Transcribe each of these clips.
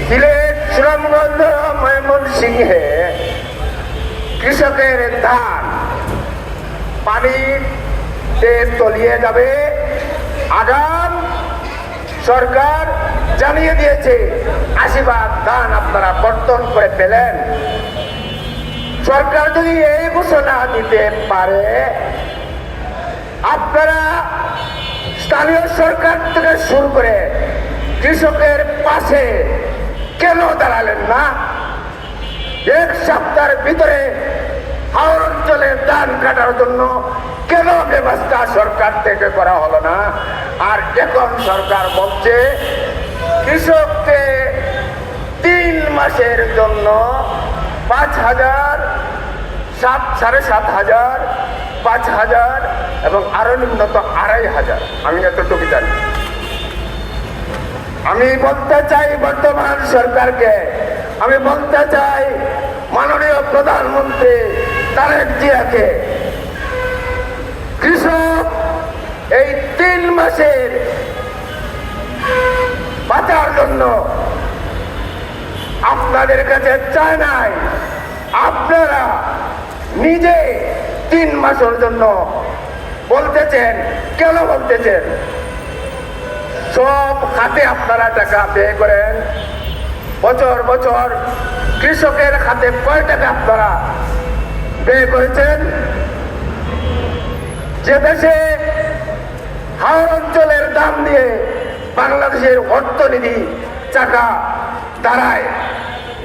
সিলেট, সুনামগঞ্জ, ময়মনসিংহে কৃষকের ধান পানিতে তলিয়ে যাবে। আগাম সরকার জানিয়ে দিয়েছে ৮০ ভাগ ধান আপনারা বর্তন করে পেলেন। সরকার যদি এই ঘোষণা দিতে পারে, আপনারা স্থানীয় সরকার থেকে শুরু করে কৃষকের পাশে কেন দাঁড়ালেন না? এক সপ্তাহের ভিতরে হাওর অঞ্চলে ধান কাটার জন্য কেন ব্যবস্থা সরকার থেকে করা হলো না? আর এখন সরকার বলছে কৃষককে 3 মাসের জন্য 5,000, 7,500, 5,000 এবং আরো নিম্নত 2,500। আমি এতটুকু জানি। আমি বলতে চাই বর্তমান সরকারকে, আমি বলতে চাই মাননীয় প্রধানমন্ত্রী তারেক জিয়াকে, কৃষক এই 3 মাসের বাঁচার জন্য আপনাদের কাছে চায় নাই। আপনারা নিজে 3 মাসের জন্য বলতেছেন। কেন বলতেছেন? সব খাতে আপনারা টাকা ব্যয় করেন। বছর বছর কৃষকের খাতে কয় টাকা আপনারা ব্যয় করেছেন? যে দেশে হাওর অঞ্চলের দাম দিয়ে বাংলাদেশের অর্থনীতি চাকা দাঁড়ায়,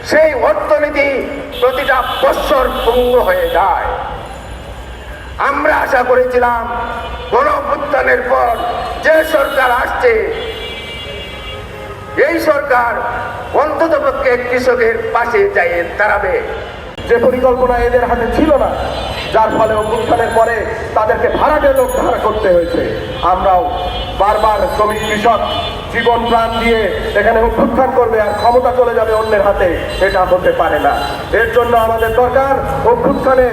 সেই অর্থনীতি প্রতিটা বছর ভঙ্গ হয়ে যায়। আমরা আশা করেছিলাম গণঅভ্যুত্থানের পর যে সরকার আসছে, এই সরকার অন্ততপক্ষে কৃষকের পাশে যাই দাঁড়াবে। যে পরিকল্পনা এদের হাতে ছিল না, যার ফলে অভ্যুত্থানের পরে তাদেরকে ভাড়াটে লোক ভাড়া করতে হয়েছে। আমরাও বারবার শ্রমিক কৃষক জীবন প্রাণ দিয়ে এখানে অভ্যুত্থান করবে আর ক্ষমতা চলে যাবে অন্যের হাতে, এটা হতে পারে না। এর জন্য আমাদের দরকার অভ্যুত্থানে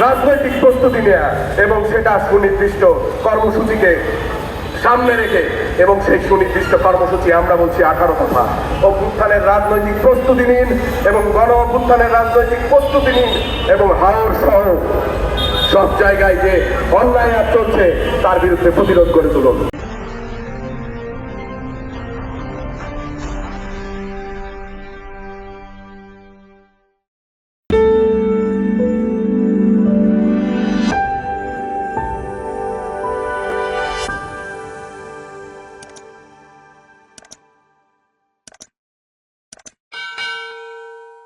রাজনৈতিক প্রস্তুতি নেওয়া এবং সেটা সুনির্দিষ্ট কর্মসূচিকে সামনে রেখে, এবং সেই সুনির্দিষ্ট কর্মসূচি আমরা বলছি 18 দফা। অভ্যুত্থানের রাজনৈতিক প্রস্তুতি নিন এবং গণ অভ্যুত্থানের রাজনৈতিক প্রস্তুতি নিন এবং হাওর সহ সব জায়গায় যে অন্যায় চলছে তার বিরুদ্ধে প্রতিরোধ করে তুলুন।